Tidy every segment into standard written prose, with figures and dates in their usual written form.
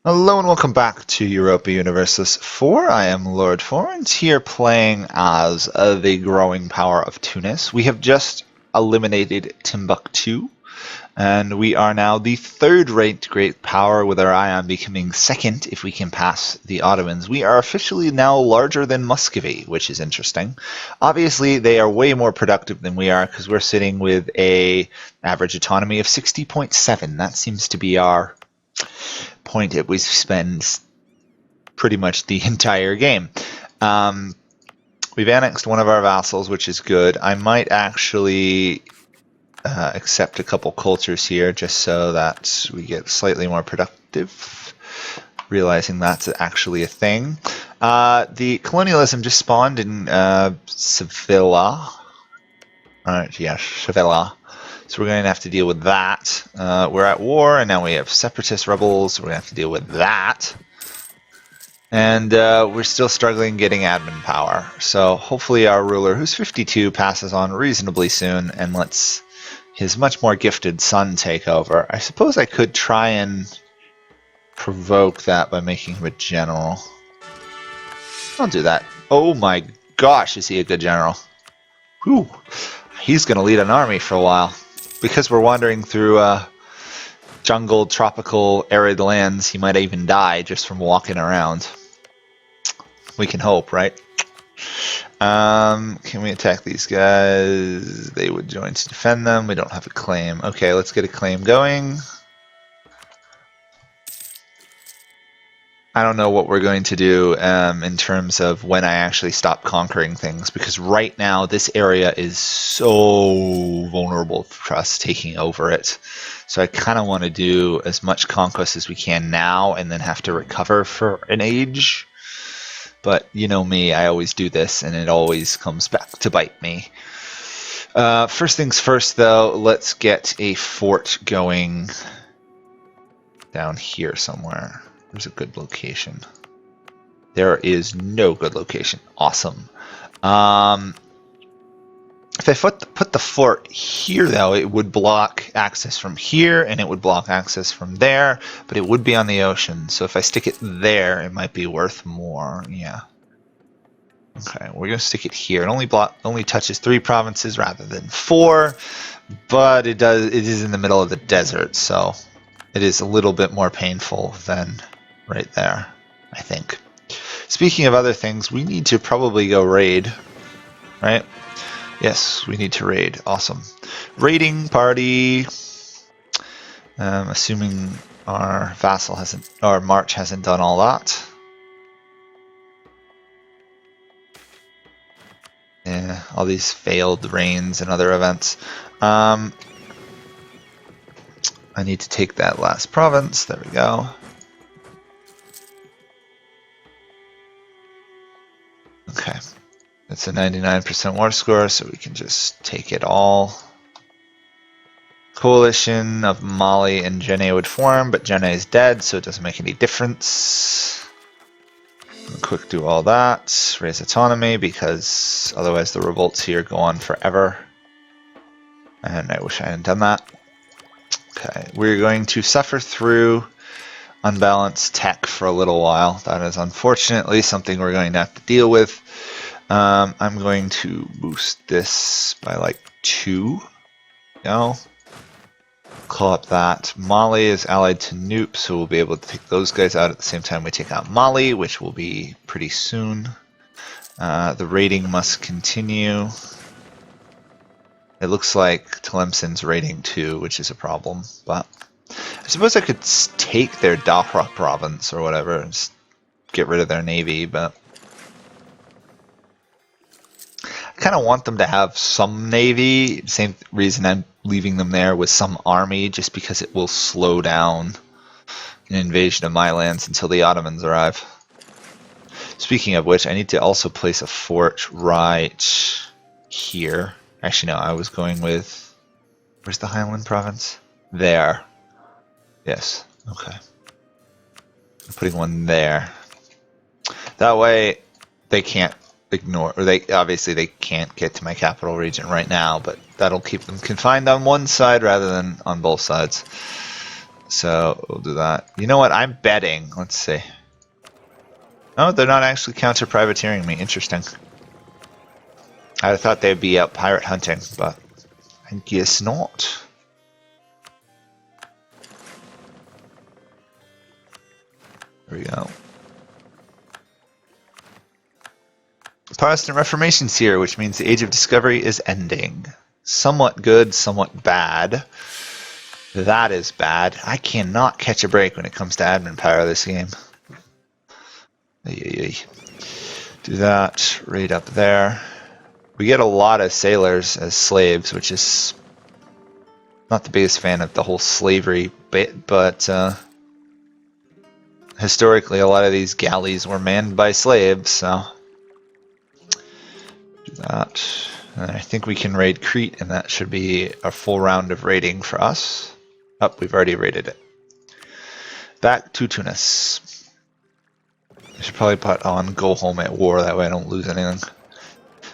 Hello and welcome back to Europa Universalis 4. I am Lord Forwind, here playing as the growing power of Tunis. We have just eliminated Timbuktu, and we are now the third-ranked great power, with our eye on becoming second if we can pass the Ottomans. We are officially now larger than Muscovy, which is interesting. Obviously, they are way more productive than we are, because we're sitting with a average autonomy of 60.7. That seems to be our point at which we spend pretty much the entire game. We've annexed one of our vassals, which is good. I might actually accept a couple cultures here just so that we get slightly more productive, realizing that's actually a thing. The colonialism just spawned in Sevilla. Sevilla. So we're going to have to deal with that. We're at war, and now we have separatist rebels. We're going to have to deal with that. And we're still struggling getting admin power. So hopefully our ruler, who's 52, passes on reasonably soon and lets his much more gifted son take over. I suppose I could try and provoke that by making him a general. I'll do that. Oh my gosh, is he a good general? Whew. He's going to lead an army for a while. Because we're wandering through jungle, tropical, arid lands, he might even die just from walking around. We can hope, right? Can we attack these guys? They would join to defend them. We don't have a claim. Okay, let's get a claim going. I don't know what we're going to do in terms of when I actually stop conquering things, because right now this area is so vulnerable for us taking over it. So I kind of want to do as much conquest as we can now and then have to recover for an age. But you know me, I always do this and it always comes back to bite me. First things first though, let's get a fort going down here somewhere. There's a good location. There is no good location. Awesome. If I put the fort here, though, it would block access from here, and it would block access from there, but it would be on the ocean. So if I stick it there, it might be worth more. Yeah. Okay, we're going to stick it here. It only touches 3 provinces rather than 4, but it is in the middle of the desert, so it is a little bit more painful than right there, I think. Speaking of other things, we need to probably go raid, right? Yes, we need to raid. Awesome. Raiding party. Assuming our vassal hasn't, or March hasn't done all that. Yeah, all these failed reigns and other events. I need to take that last province. There we go. Okay, it's a 99% war score, so we can just take it all. Coalition of Mali and Jenne would form, but Jenne is dead, so it doesn't make any difference. Quick do all that. Raise autonomy, because otherwise the revolts here go on forever. And I wish I hadn't done that. Okay, we're going to suffer through unbalanced tech for a little while. That is unfortunately something we're going to have to deal with. I'm going to boost this by like 2. No. Call up that. Mali is allied to Noop, so we'll be able to take those guys out at the same time we take out Mali, which will be pretty soon. The raiding must continue. It looks like Tlemcen's raiding too, which is a problem, but I suppose I could take their Dahra province or whatever and just get rid of their navy, but I kind of want them to have some navy. Same reason I'm leaving them there with some army, just because it will slow down an invasion of my lands until the Ottomans arrive. Speaking of which, I need to also place a fort right here. Actually, no, I was going with... Where's the Highland province? There. Yes, okay. I'm putting one there. That way they can't ignore, or they can't get to my capital region right now, but that'll keep them confined on one side rather than on both sides. So we'll do that. You know what? I'm betting. Let's see. Oh, they're not actually counter-privateering me. Interesting. I thought they'd be out pirate hunting, but I guess not. There we go. Protestant Reformation's here, which means the Age of Discovery is ending. Somewhat good, somewhat bad. That is bad. I cannot catch a break when it comes to admin power this game. Do that right up there. We get a lot of sailors as slaves, which is not the biggest fan of the whole slavery bit, but historically a lot of these galleys were manned by slaves, so do that. And I think we can raid Crete, and that should be a full round of raiding for us. Oh, we've already raided it. Back to Tunis. I should probably put on go home at war, that way I don't lose anything.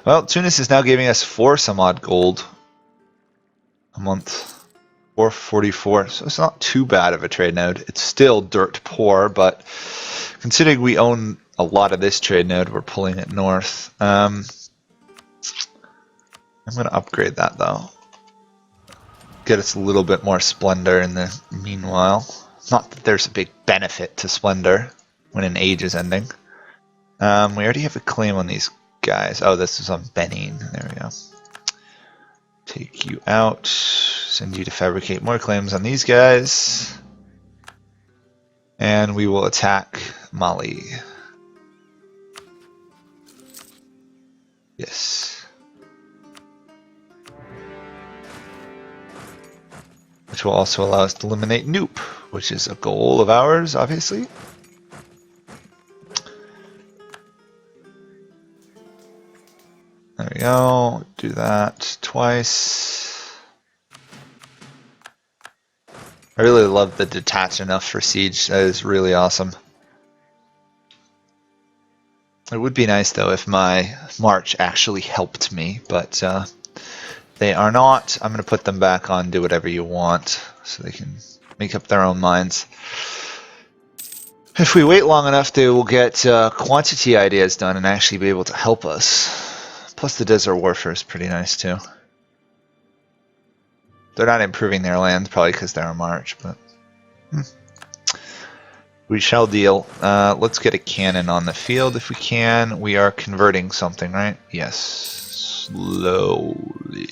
Well, Tunis is now giving us 4 some odd gold a month. 444, so it's not too bad of a trade node. It's still dirt poor, but considering we own a lot of this trade node, we're pulling it north. I'm going to upgrade that though. Get us a little bit more splendor in the meanwhile. Not that there's a big benefit to splendor when an age is ending. We already have a claim on these guys. Oh, this is on Benin. There we go. Take you out. Send you to fabricate more claims on these guys. And we will attack Mali. Yes. Which will also allow us to eliminate Noop, which is a goal of ours, obviously. There we go. Do that twice. I really love the detach enough for siege. That is really awesome. It would be nice though if my march actually helped me, but they are not. I'm going to put them back on do whatever you want so they can make up their own minds. If we wait long enough, they will get quantity ideas done and actually be able to help us. Plus the desert warfare is pretty nice too. They're not improving their land, probably because they're on march, but we shall deal. Let's get a cannon on the field if we can. We are converting something, right? Yes. Slowly.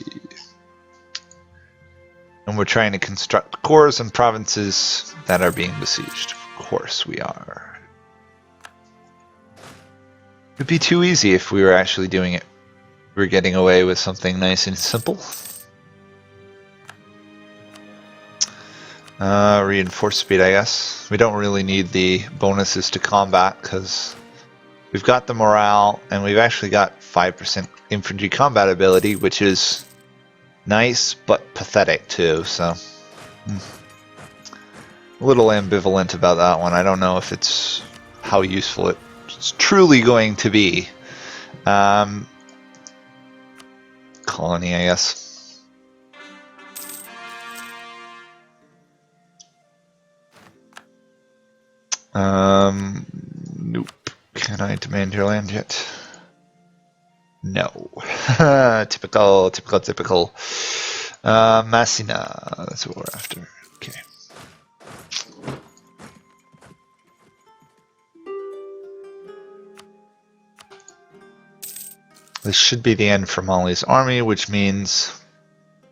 And we're trying to construct cores and provinces that are being besieged. Of course we are. It would be too easy if we were actually doing it. We're getting away with something nice and simple. Reinforce speed, I guess. We don't really need the bonuses to combat because we've got the morale and we've actually got 5% infantry combat ability, which is nice but pathetic too, so a little ambivalent about that one. I don't know if it's how useful it's truly going to be. Colony, I guess. Nope. Can I demand your land yet? No. Typical. Massina. That's what we're after. Okay. This should be the end for Mali's army, which means,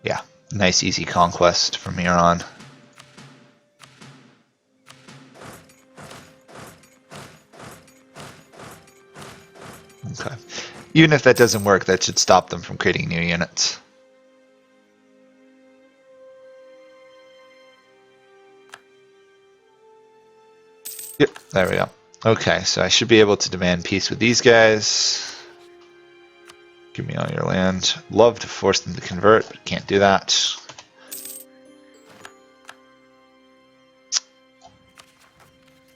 yeah, nice easy conquest from here on. Okay. Even if that doesn't work, that should stop them from creating new units. Yep, there we go. Okay, so I should be able to demand peace with these guys. Give me all your land. Love to force them to convert, but can't do that.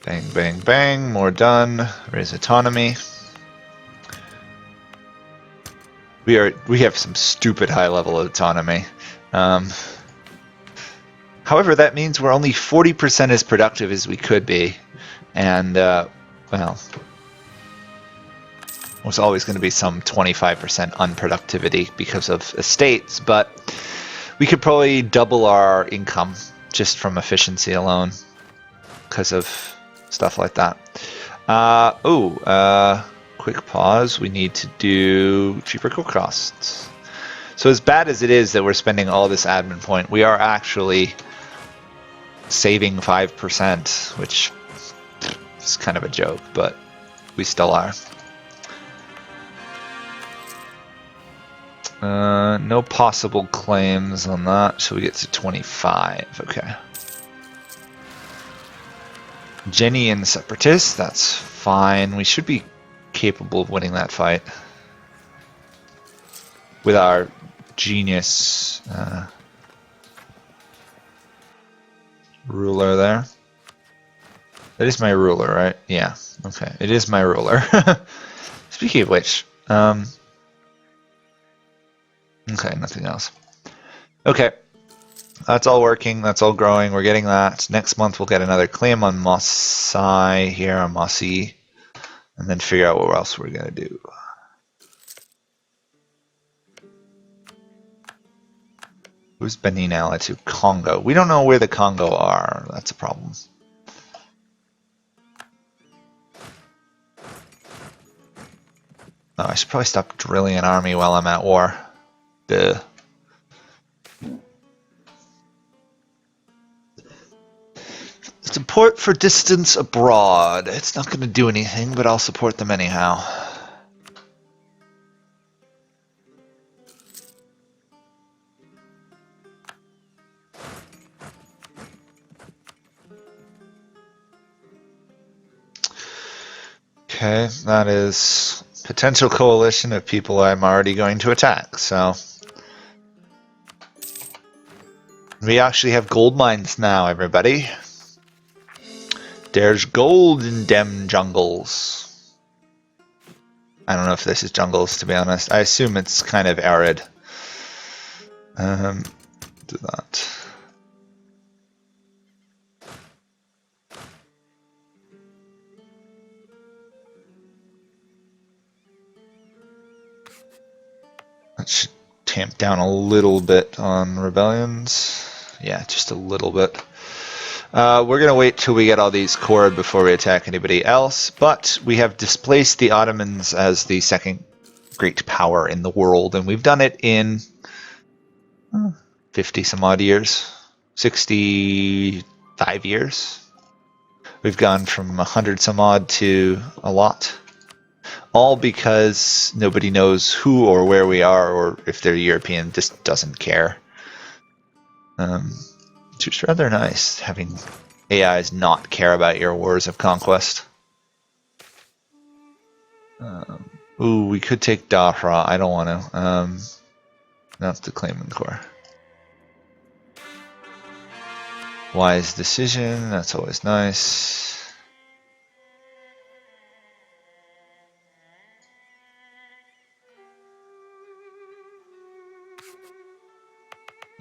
Bang, bang, bang. More done. Raise autonomy. We have some stupid high level autonomy. However, that means we're only 40% as productive as we could be. And, well, there's always going to be some 25% unproductivity because of estates, but we could probably double our income just from efficiency alone because of stuff like that. Quick pause. We need to do cheaper cook costs. So as bad as it is that we're spending all this admin point, we are actually saving 5%, which is kind of a joke, but we still are. No possible claims on that, so we get to 25. Okay. Jenny and Separatists, that's fine. We should be capable of winning that fight with our genius ruler there. That is my ruler, right? Yeah. Okay, it is my ruler. Speaking of which, okay, nothing else. Okay, that's all working. That's all growing. We're getting that. Next month we'll get another claim on Mossai here, on Mossi, and then figure out what else we're gonna do. Who's Benin allied to? Congo. We don't know where the Congo are. That's a problem. Oh, I should probably stop drilling an army while I'm at war. Duh. Support for distance abroad. It's not going to do anything, but I'll support them anyhow. Okay, that is potential coalition of people I'm already going to attack, so... We actually have gold mines now, everybody. There's gold in them jungles. I don't know if this is jungles, to be honest. I assume it's kind of arid. Do that. That should tamp down a little bit on rebellions. Yeah, just a little bit. We're going to wait till we get all these cored before we attack anybody else, but we have displaced the Ottomans as the second great power in the world, and we've done it in 50 some odd years, 65 years. We've gone from 100 some odd to a lot, all because nobody knows who or where we are, or if they're European, just doesn't care. Which is rather nice, having AIs not care about your wars of conquest. Ooh, we could take Dahra. I don't want to. That's the claimant core. Wise decision. That's always nice.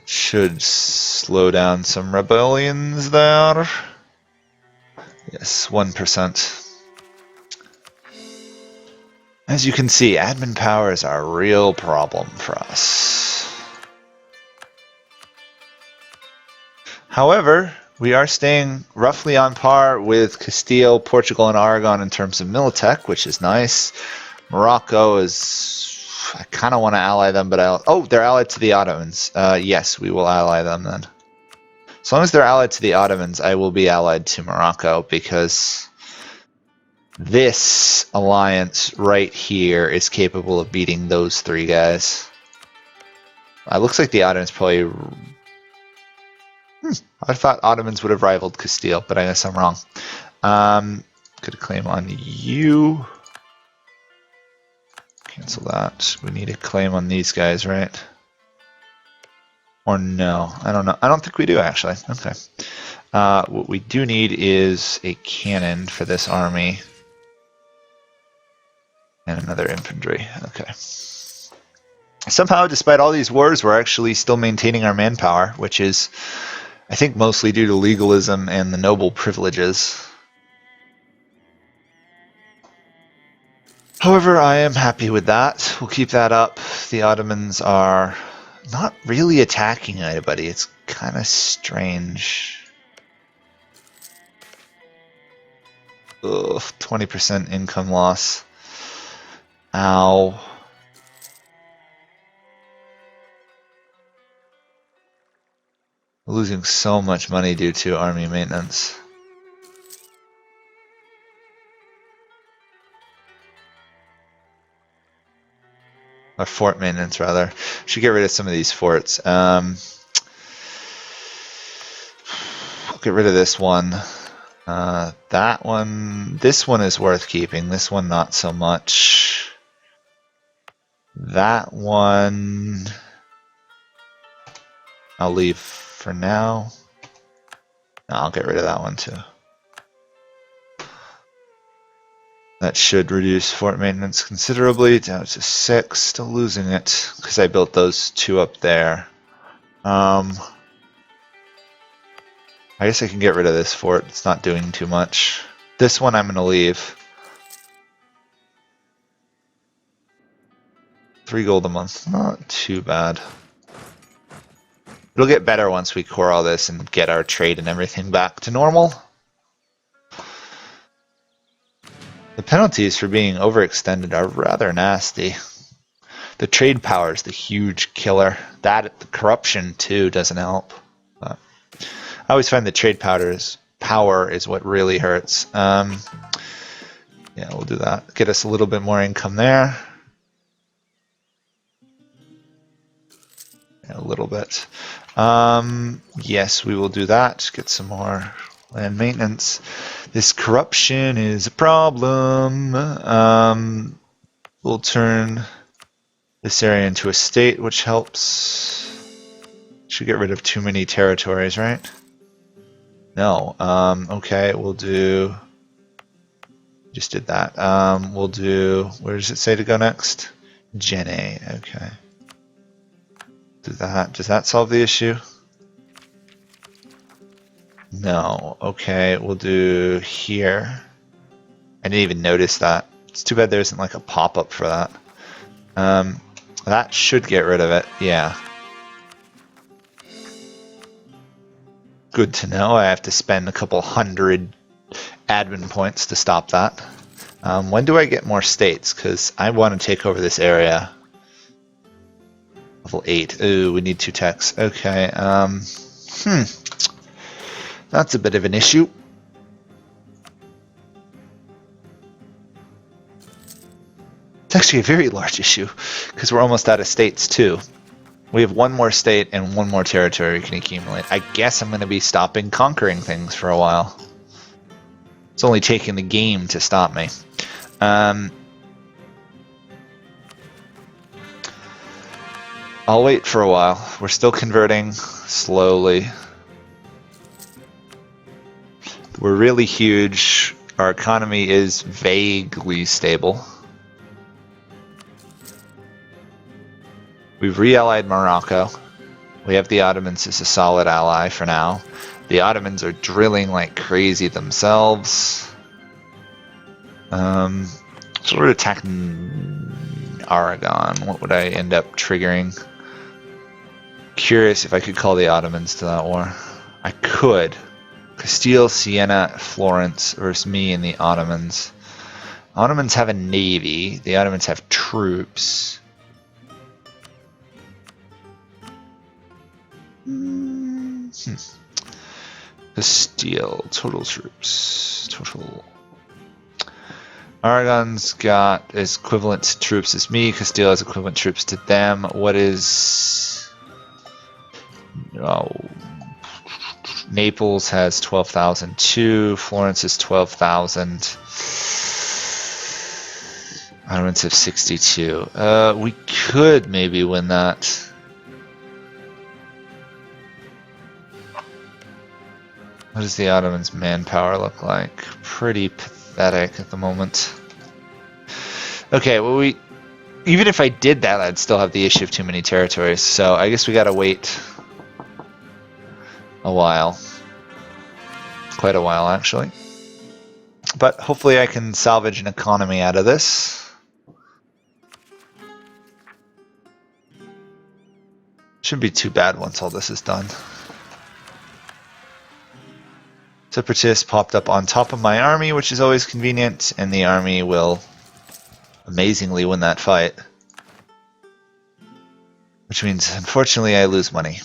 Should slow down some rebellions there. Yes, 1%. As you can see, admin power is a real problem for us. However, we are staying roughly on par with Castile, Portugal, and Aragon in terms of Militech, which is nice. Morocco is... I kind of want to ally them, but they're allied to the Ottomans. Yes, we will ally them then. As long as they're allied to the Ottomans, I will be allied to Morocco, because this alliance right here is capable of beating those three guys. It looks like the Ottomans probably... I thought Ottomans would have rivaled Castile, but I guess I'm wrong. Could claim on you. Cancel that. We need a claim on these guys, right? Or no, I don't know. I don't think we do, actually. Okay. What we do need is a cannon for this army. And another infantry. Okay. Somehow, despite all these wars, we're actually still maintaining our manpower, which is I think mostly due to legalism and the noble privileges. However, I am happy with that. We'll keep that up. The Ottomans are not really attacking anybody. It's kind of strange. Ugh, 20% income loss. Ow. Losing so much money due to army maintenance. Or fort maintenance, rather. Should get rid of some of these forts. I'll get rid of this one. That one. This one is worth keeping. This one, not so much. That one, I'll leave for now. No, I'll get rid of that one too. That should reduce fort maintenance considerably, down to 6. Still losing it, because I built those 2 up there. I guess I can get rid of this fort, it's not doing too much. This one I'm going to leave. 3 gold a month, not too bad. It'll get better once we core all this and get our trade and everything back to normal. The penalties for being overextended are rather nasty. The trade power is the huge killer. The corruption too doesn't help. But I always find the trade power is what really hurts. Yeah, we'll do that. Get us a little bit more income there. Yeah, a little bit. Yes, we will do that. Get some more land maintenance. This corruption is a problem. We'll turn this area into a state, which helps. Should get rid of too many territories, right? No. Okay, we'll do. Just did that. We'll do. Where does it say to go next? Jene. Okay. Do that. Does that solve the issue? No. Okay, we'll do here. I didn't even notice that. It's too bad there isn't like a pop-up for that. That should get rid of it. Yeah. Good to know. I have to spend a couple hundred admin points to stop that. When do I get more states? Because I want to take over this area. Level 8. Ooh, we need 2 techs. Okay. That's a bit of an issue. It's actually a very large issue, because we're almost out of states too. We have 1 more state and 1 more territory we can accumulate. I guess I'm going to be stopping conquering things for a while. It's only taking the game to stop me. I'll wait for a while. We're still converting slowly. We're really huge. Our economy is vaguely stable. We've re-allied Morocco. We have the Ottomans as a solid ally for now. The Ottomans are drilling like crazy themselves. So we're attacking Aragon. What would I end up triggering? Curious if I could call the Ottomans to that war. I could. Castile, Siena, Florence versus me and the Ottomans. Ottomans have a navy. The Ottomans have troops. Castile, total troops. Total. Aragon's got as equivalent troops as me. Castile has equivalent troops to them. What is... Oh, Naples has 12,002. Florence is 12,000. Ottomans have 62. We could maybe win that. What does the Ottomans' manpower look like? Pretty pathetic at the moment. Okay, well even if I did that, I'd still have the issue of too many territories. So I guess we gotta wait a while. Quite a while, actually. But hopefully I can salvage an economy out of this. Shouldn't be too bad once all this is done. Separatists popped up on top of my army, which is always convenient, and the army will amazingly win that fight. Which means, unfortunately, I lose money.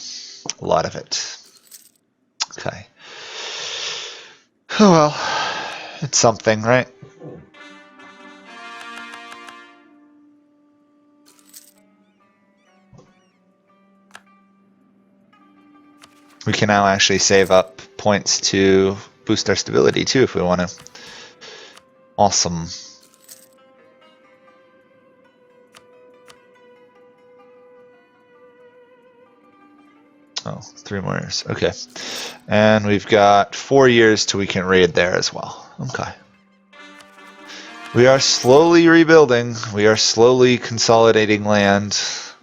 A lot of it. Okay. Oh well. It's something, right? We can now actually save up points to boost our stability too if we want to. Awesome. Oh, 3 more years. Okay. And we've got 4 years till we can raid there as well. Okay. We are slowly rebuilding. We are slowly consolidating land.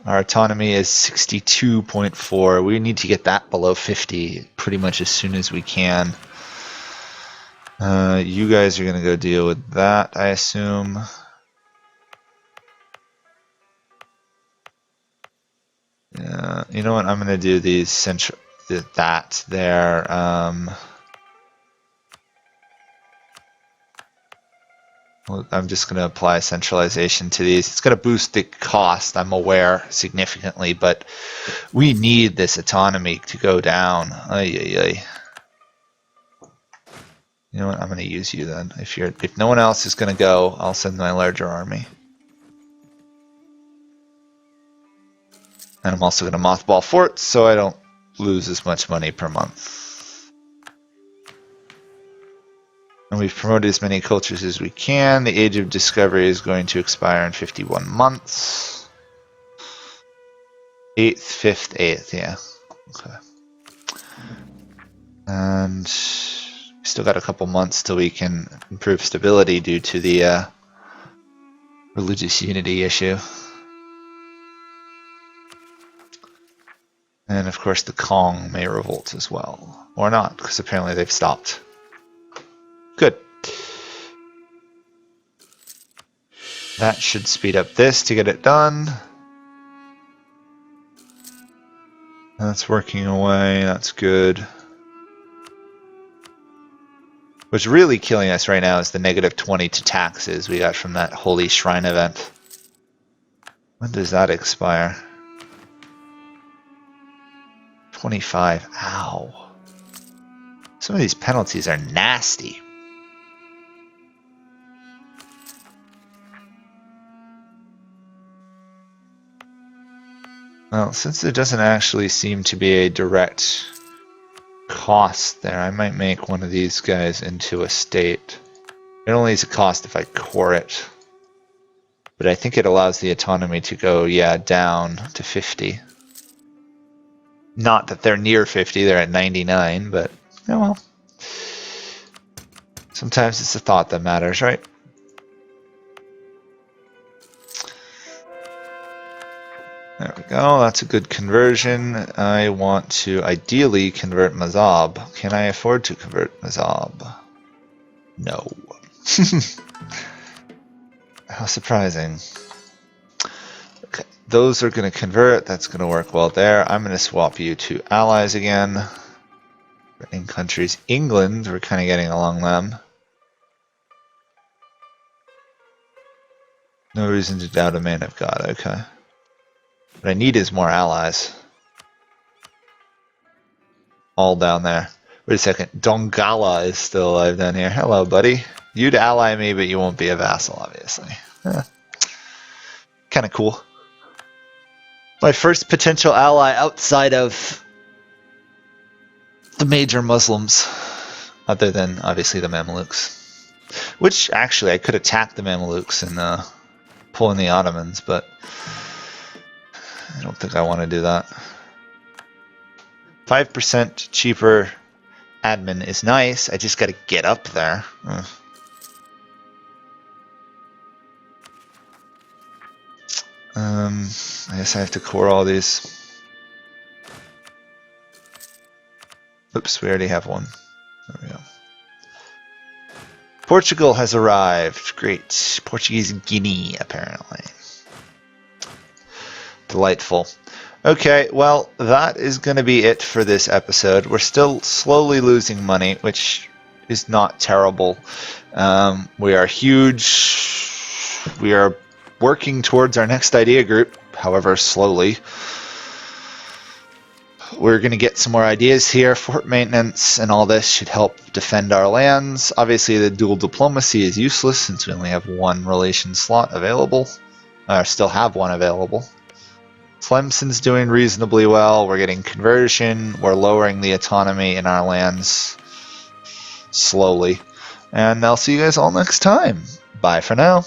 Our autonomy is 62.4. We need to get that below 50 pretty much as soon as we can. You guys are going to go deal with that, I assume. Yeah, you know what? I'm going to do these central. That there. I'm just going to apply centralization to these. It's going to boost the cost, I'm aware, significantly, but we need this autonomy to go down. Ay, ay, ay. You know what? I'm going to use you then. If no one else is going to go, I'll send my larger army. And I'm also going to mothball forts so I don't lose as much money per month. And we've promoted as many cultures as we can. The Age of Discovery is going to expire in 51 months. 8th, 5th, 8th, yeah. Okay. And we still got a couple months till we can improve stability due to the religious unity issue. And of course the Kong may revolt as well. Or not, because apparently they've stopped. Good. That should speed up this to get it done. That's working away, that's good. What's really killing us right now is the -20 to taxes we got from that Holy Shrine event. When does that expire? 25. Ow. Some of these penalties are nasty. Well, since there doesn't actually seem to be a direct cost there, I might make one of these guys into a state. It only is a cost if I core it. But I think it allows the autonomy to go, yeah, down to 50. Not that they're near 50, they're at 99, but, oh well. Sometimes it's the thought that matters, right? There we go, that's a good conversion. I want to ideally convert Mazab. Can I afford to convert Mazab? No. How surprising. Okay, those are going to convert, that's going to work well there. I'm going to swap you to allies again. In countries, England, we're kind of getting along them. No reason to doubt a man of God, okay. What I need is more allies. All down there. Wait a second, Dongala is still alive down here. Hello, buddy. You'd ally me, but you won't be a vassal, obviously. Kind of cool. My first potential ally outside of the major Muslims, other than, obviously, the Mamelukes. Which, actually, I could attack the Mamelukes and pull in the Ottomans, but I don't think I want to do that. 5% cheaper admin is nice. I just got to get up there. I guess I have to core all these. Oops, we already have one. There we go. Portugal has arrived. Great. Portuguese Guinea, apparently. Delightful. Okay, well, that is going to be it for this episode. We're still slowly losing money, which is not terrible. We are huge. We are working towards our next idea group, however slowly. We're going to get some more ideas here. Fort maintenance and all this should help defend our lands. Obviously, the dual diplomacy is useless since we only have one relation slot available. Or still have one available. Tlemcen's doing reasonably well. We're getting conversion. We're lowering the autonomy in our lands slowly. And I'll see you guys all next time. Bye for now.